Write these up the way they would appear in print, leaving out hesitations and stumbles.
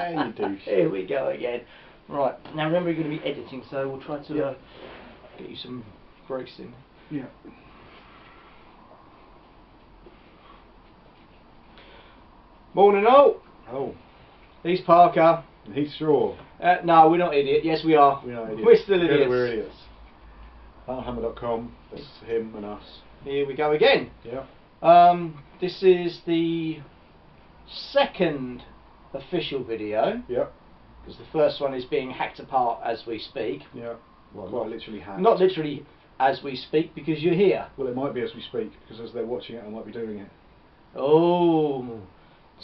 You douche. Here we go again. Right, now remember you're going to be editing, so we'll try to get you some breaks in. Yeah. Morning all! Oh. He's Parker. And he's Straw. No, we're not idiots. Yes, we are. We're not idiots. We're still Together idiots. we're idiots. Hammer.com. That's him and us. Here we go again. Yeah. This is the second official video. Yeah. Because the first one is being hacked apart as we speak. Yeah. Well, quite literally hacked. Not literally as we speak, because you're here. Well, it might be as we speak, because as they're watching it, I might be doing it. Oh,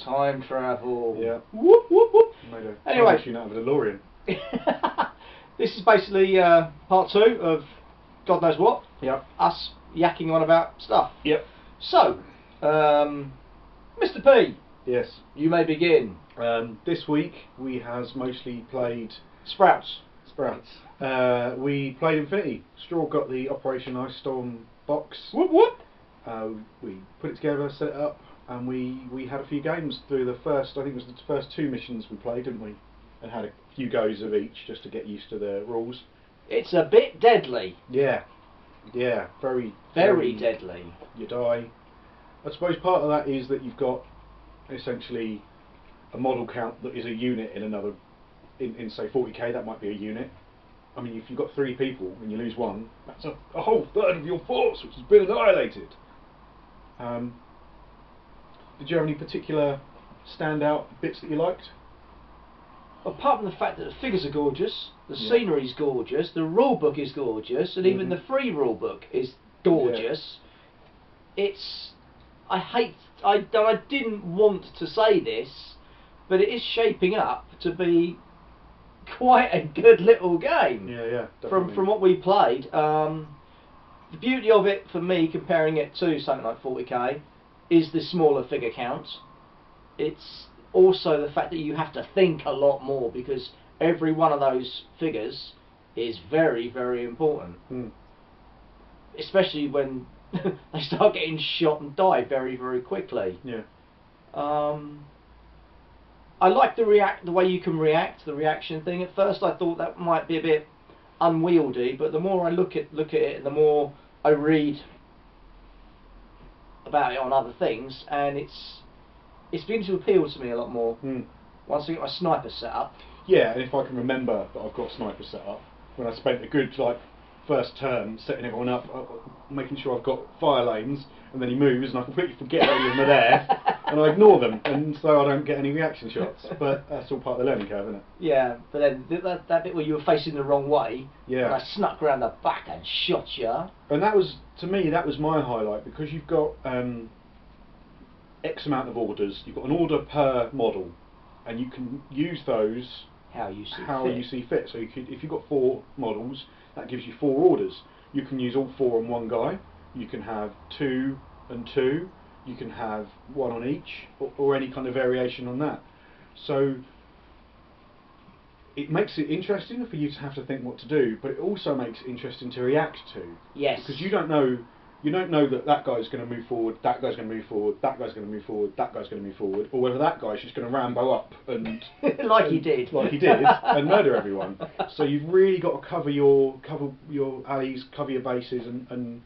time travel. Yeah. Whoop, whoop, whoop. Made a Anyway. time machine out of a DeLorean. This is basically part 2 of God knows what. Yeah. Us yakking on about stuff. Yep. So, Mr. P. Yes. You may begin. This week we has mostly played Sprouts. We played Infinity. Straw got the Operation Ice Storm box. Whoop whoop. We put it together, set it up, and we had a few games through the first. I think it was the first 2 missions we played, didn't we? And had a few goes of each just to get used to the rules. It's a bit deadly. Yeah. Yeah. Very deadly. You die. I suppose part of that is that you've got essentially a model count that is a unit in another. In say 40k, that might be a unit. I mean, if you've got 3 people and you lose 1, that's a whole third of your force which has been annihilated. Did you have any particular standout bits that you liked? Apart from the fact that the figures are gorgeous, the scenery's gorgeous, the rule book is gorgeous, and even the free rule book is gorgeous. It's... I didn't want to say this, but it is shaping up to be quite a good little game. Yeah, definitely. From what we played. The beauty of it for me, comparing it to something like 40k, is the smaller figure count. It's also the fact that you have to think a lot more, because every one of those figures is very, very important. Especially when they start getting shot and die very, very quickly. Yeah. I like the way you can react, the reaction thing. At first I thought that might be a bit unwieldy, but the more I look at it, and the more I read about it on other things, and it's beginning to appeal to me a lot more. Once I get my sniper set up. Yeah, and if I can remember that I've got sniper set up, when I spent a good first turn setting everyone up, making sure I've got fire lanes, and then he moves and I completely forget any of them are there, and I ignore them, and so I don't get any reaction shots. But that's all part of the learning curve, isn't it? Yeah, but then that bit where you were facing the wrong way, and I snuck around the back and shot you. And that was, to me, that was my highlight, because you've got X amount of orders. You've got an order per model, and you can use those how you see fit. So you could, if you've got 4 models, that gives you 4 orders. You can use all 4 on one guy. You can have 2 and 2. You can have 1 on each, or any kind of variation on that. So it makes it interesting for you to have to think what to do, but it also makes it interesting to react to. Yes. Because you don't know that guy's going to move forward, that guy's going to move forward, that guy's going to move forward, that guy's going to move forward, or whether that guy's just going to Rambo up and he did, and murder everyone. So you've really got to cover your alleys, cover your bases, and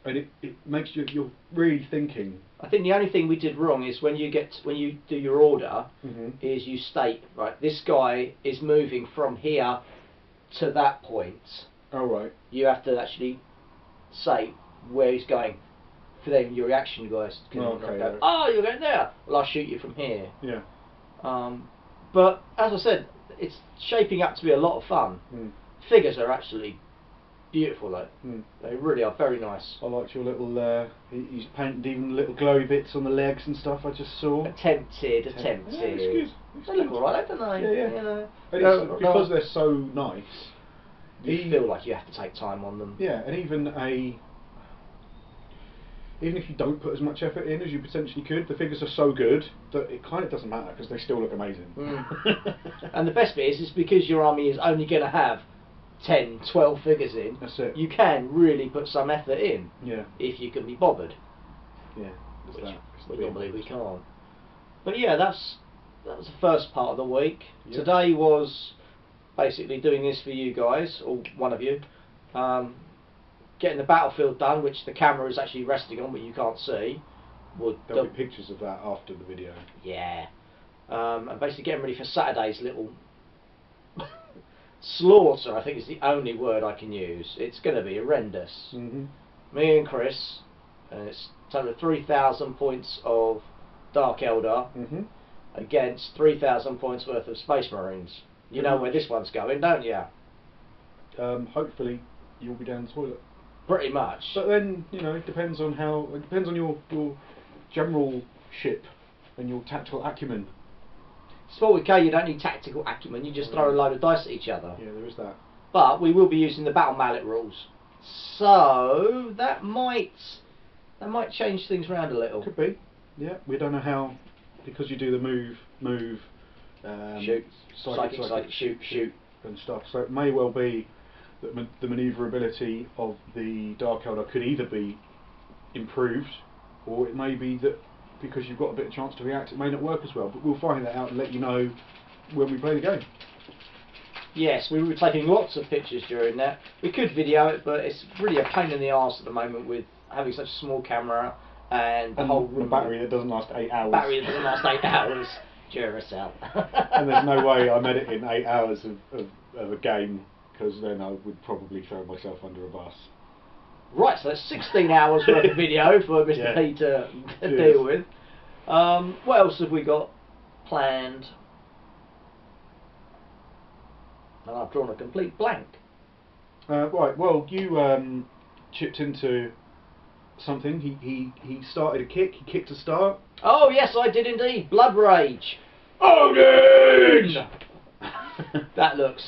it makes you're really thinking. I think the only thing we did wrong is when you do your order, is you state, right, this guy is moving from here to that point. Oh right. You have to actually say where he's going. For then your reaction guys can go, oh, you're going there. Well, I'll shoot you from here. Yeah. But as I said, it's shaping up to be a lot of fun. Figures are actually beautiful, though. They really are very nice. I liked your little. He's painted even little glowy bits on the legs and stuff. I just saw. Attempted. Yeah, it's good. They look alright, don't they? Yeah. You know. Because they're so nice. You feel like you have to take time on them. Yeah, and even if you don't put as much effort in as you potentially could, the figures are so good that it kind of doesn't matter, because they still look amazing. And the best bit is because your army is only going to have 10, 12 figures in. That's it. You can really put some effort in. Yeah. If you can be bothered. Yeah. Which normally we can't. But yeah, that's that was the first part of the week. Yep. Today was basically doing this for you guys, or one of you, getting the battlefield done, which the camera is actually resting on, but you can't see. There'll be pictures of that after the video. Yeah. And basically getting ready for Saturday's little slaughter, I think is the only word I can use. It's going to be horrendous. Me and Chris, and it's a total of 3,000 points of Dark Eldar against 3,000 points worth of Space Marines. You know where this one's going, don't you? Hopefully you'll be down the toilet. Pretty much. But then, you know, it depends on your general ship and your tactical acumen. 40k, you don't need tactical acumen, you just throw a load of dice at each other. Yeah, there is that. But we will be using the battle mallet rules, so that might change things around a little. Could be. Yeah, we don't know how, because you do the move, shoot, psychic, shoot, and stuff. So it may well be that the manoeuvrability of the Dark Eldar could either be improved, or it may be that because you've got a bit of chance to react, it may not work as well. But we'll find that out and let you know when we play the game. Yes, we were taking lots of pictures during that. We could video it, but it's really a pain in the arse at the moment with having such a small camera and the whole room. A battery that doesn't last 8 hours. Battery that doesn't last 8 hours. Duracell. And there's no way I'm editing 8 hours of a game, because then I would probably throw myself under a bus. Right, so that's 16 hours worth of video for Mr. P to deal with. What else have we got planned? And I've drawn a complete blank. Right, well, you chipped into something. He started a kick. He kicked a start. Oh yes, I did indeed. Blood Rage. Odin! That looks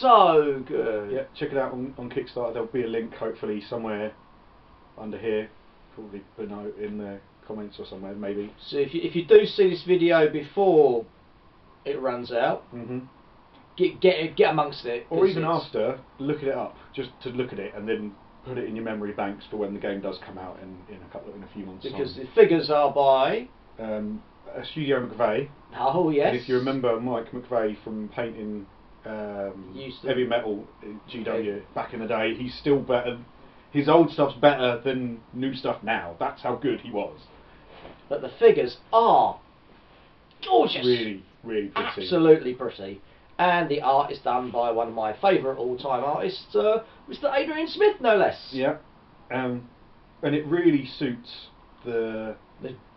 so good. Yeah, check it out on Kickstarter. There'll be a link hopefully somewhere under here. Probably below in the comments or somewhere maybe. So if you do see this video before it runs out, get amongst it. Or even after, look it up. Just to look at it and then put it in your memory banks for when the game does come out in a few months. Because the figures are by Studio McVeigh. Oh yes. And if you remember Mike McVeigh from painting heavy metal GW back in the day, he's still better. His old stuff's better than new stuff now. That's how good he was. But the figures are gorgeous. Really, really pretty. Absolutely pretty. And the art is done by one of my favourite all-time artists, Mr. Adrian Smith, no less. Yeah. And it really suits the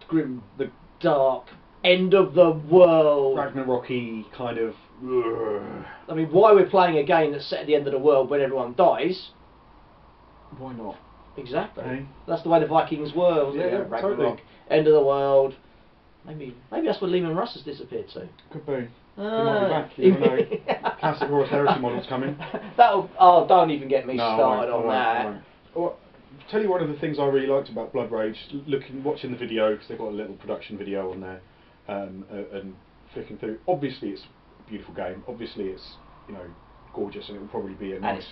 grim, the dark, end of the world, Ragnarok-y kind of. I mean, why we're playing a game that's set at the end of the world when everyone dies? Why not? Exactly. Hey? That's the way the Vikings were, wasn't it? Ragnarok, totally. End of the world. Maybe that's where Lehman Russ has disappeared to. Could be. He might be back. You never know. Classic Horus Heresy model's coming. Don't even get me started on I that. Well, tell you one of the things I really liked about Blood Rage, watching the video, because they've got a little production video on there, and flicking through. Obviously, it's a beautiful game. Obviously, it's gorgeous, and it will probably be a nice. And it's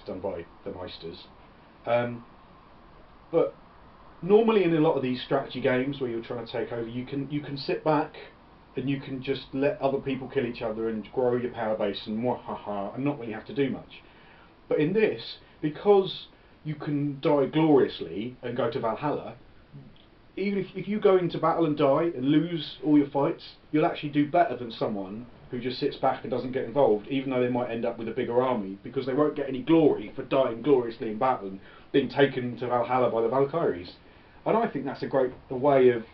done by the Meisters. But normally in a lot of these strategy games where you're trying to take over, you can sit back and you can just let other people kill each other and grow your power base and and not really have to do much. But in this, because you can die gloriously and go to Valhalla, even if you go into battle and die and lose all your fights, you'll actually do better than someone who just sits back and doesn't get involved, even though they might end up with a bigger army, because they won't get any glory for dying gloriously in battle and being taken to Valhalla by the Valkyries. And I think that's a way of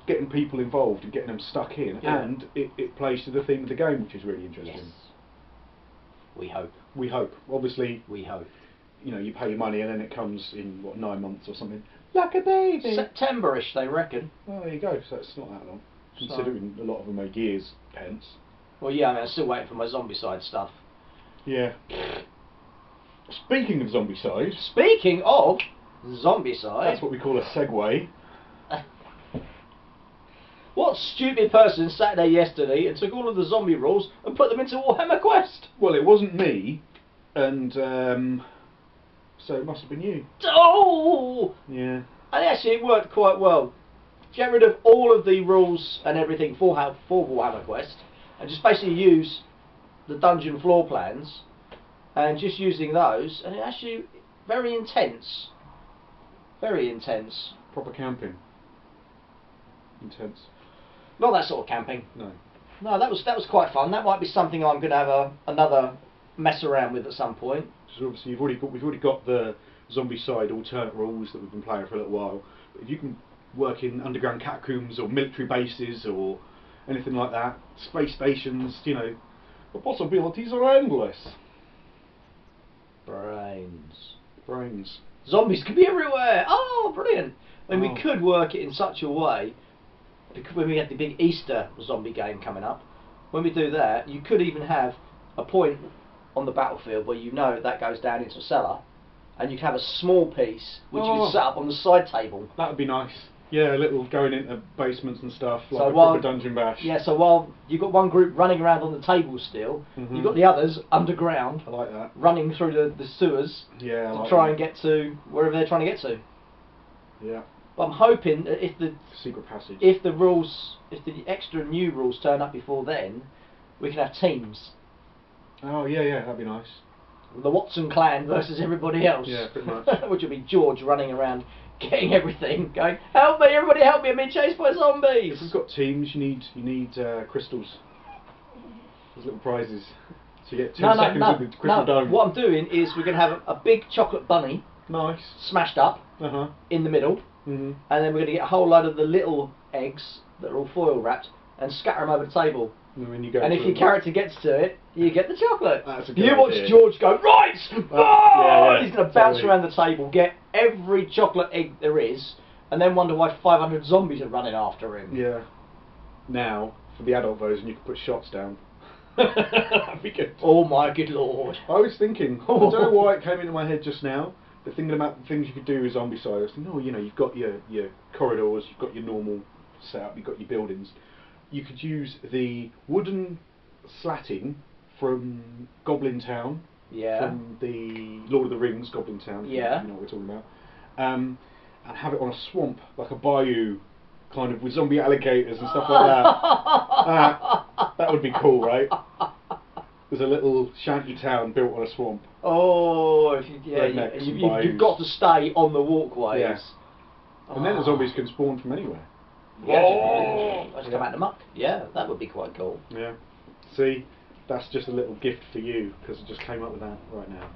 getting people involved and getting them stuck in, and it plays to the theme of the game, which is really interesting. Yes. We hope. We hope. Obviously, we hope. You pay your money and then it comes in 9 months or something. Like a baby. September-ish, they reckon. Well, there you go. So it's not that long, considering a lot of them are years hence. Well, yeah. I mean, I'm still waiting for my Zombicide stuff. Yeah. Speaking of Zombicide. Speaking of Zombicide. That's what we call a segue. What stupid person sat there yesterday and took all of the zombie rules and put them into Warhammer Quest? Well, it wasn't me, and so it must have been you. Oh! Yeah. And actually, it worked quite well. get rid of all of the rules and everything for Warhammer Quest, and just basically use the dungeon floor plans, and just using those, and it actually very intense. Very intense. Proper camping. Intense. Not that sort of camping. No. No, that was quite fun. That might be something I'm going to have another mess around with at some point. So obviously we've already got the zombie side alternate rules that we've been playing for a little while. But if you can work in underground catacombs or military bases or anything like that, space stations, you know, the possibilities are endless. Brains. Zombies could be everywhere. Oh, brilliant! And Oh. we could work it in such a way, because when we have the big Easter zombie game coming up, when we do that, you could even have a point on the battlefield where you know that goes down into a cellar, and you can have a small piece which you can set up on the side table. That would be nice. Yeah, a little going into basements and stuff, like So a while- proper dungeon bash. Yeah, so while you've got one group running around on the table still, you've got the others underground, I like that. running through the sewers Yeah, I to like try that. and get to wherever they're trying to get to. Yeah, But I'm hoping that if the secret passage. if the extra new rules turn up before then, we can have teams. Oh yeah, that'd be nice. The Watson clan versus everybody else. Yeah, pretty much. Which would be George running around getting everything, going, help me, everybody help me, I'm being chased by If zombies. we've got teams, you need crystals. There's little prizes. So you get 10 seconds with the crystal dome. What I'm doing is we're going to have a big chocolate bunny Nice. smashed up in the middle, Mhm. and then we're going to get a whole load of the little eggs that are all foil wrapped and scatter them over the table. And when you go And if through your character gets to it, you get the chocolate. That's a good You watch idea. George go, right! yeah, He's going to bounce totally. around the table, get every chocolate egg there is, and then wonder why 500 zombies are running after him. Yeah. Now, for the adult version, you can put shots down. That'd be good. Oh my good lord. I was thinking, I don't know why it came into my head just now, but thinking about the things you could do with zombie side, I was thinking, oh, you know, you've got your corridors, you've got your normal setup, you've got your buildings. You could use the wooden slatting from Goblin Town, Yeah. from the Lord of the Rings Goblin Town, if Yeah. you know what we're talking about, and have it on a swamp, like a bayou, kind of with zombie alligators and stuff like that. That would be cool, right? There's a little shanty town built on a swamp. Oh, Rednecks and you've bayous. got to stay on the walkways. Yeah. And then the zombies can spawn from anywhere. Yeah, just come out the muck. Yeah, that would be quite cool. Yeah. See, that's just a little gift for you, because I just came up with that right now.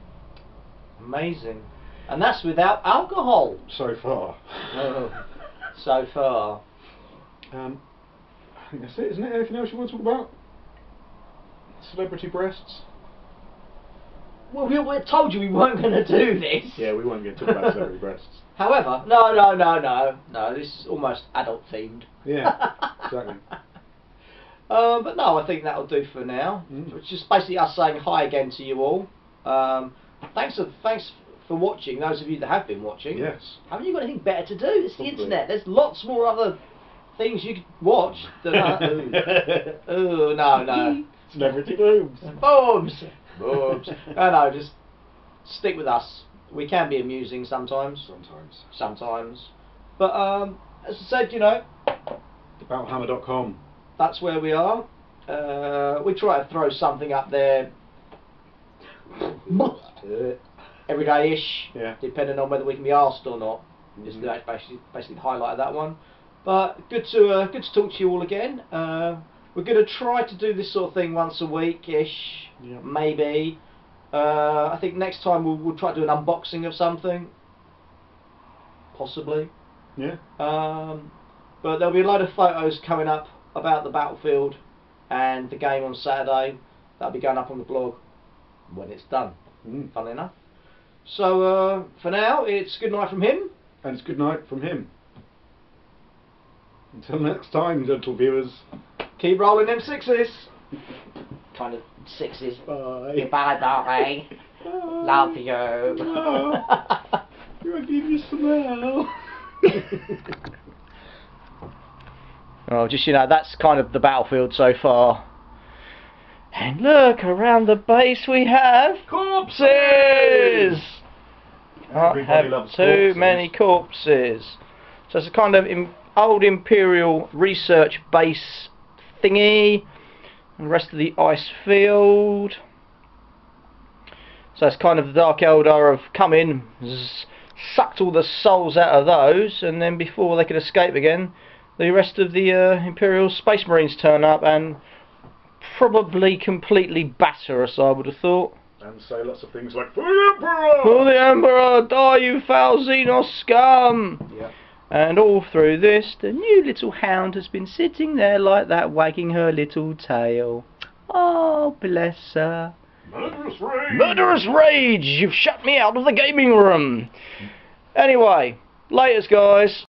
Amazing. And that's without alcohol. So far. Oh, so far. I think that's it, isn't it? Anything else you want to talk about? Celebrity breasts? Well, we told you we weren't going to do this. Yeah, we won't get to talk about celebrity breasts. However, no, this is almost adult themed. Yeah, exactly. But no, I think that'll do for now. It's just basically us saying hi again to you all. Thanks for watching, those of you that have been watching. Yes. Haven't you got anything better to do? It's the Probably. internet. There's lots more other things you could watch than oh, no. Celebrity boobs. Boobs! Boobs. No, just stick with us. We can be amusing sometimes. Sometimes. But, as I said, you know, Abouthammer.com. that's where we are. We try to throw something up there every day-ish, Yeah. depending on whether we can be asked or not. Just that's basically the highlight of that one. But good to talk to you all again. We're going to try to do this sort of thing once a week-ish, Yeah. maybe. I think next time we'll try to do an unboxing of something, possibly. Yeah. But there'll be a load of photos coming up about the battlefield and the game on Saturday. That'll be going up on the blog when it's done. Funnily enough. So for now, it's good night from him. And it's good night from him. Until next time, gentle viewers. Keep rolling them sixes. Kind of sixes. Bye. Goodbye, darling. Love you. No. You're a genius now. Oh, just, you know, that's kind of the battlefield so far. And look, around the base we have corpses! Can't Everybody have loves too corpses. many corpses. So it's a kind of old Imperial research base thingy, and the rest of the ice field. So it's kind of the Dark Eldar have come in, sucked all the souls out of those, and then before they could escape again, the rest of the Imperial Space Marines turn up and probably completely batter us, I would have thought. And say lots of things like, "For the Emperor! For the Emperor! Die, you foul Xenos scum!" Yeah. And all through this, the new little hound has been sitting there like that, wagging her little tail. Oh, bless her. Murderous rage! Murderous rage! You've shut me out of the gaming room! Anyway, laters, guys.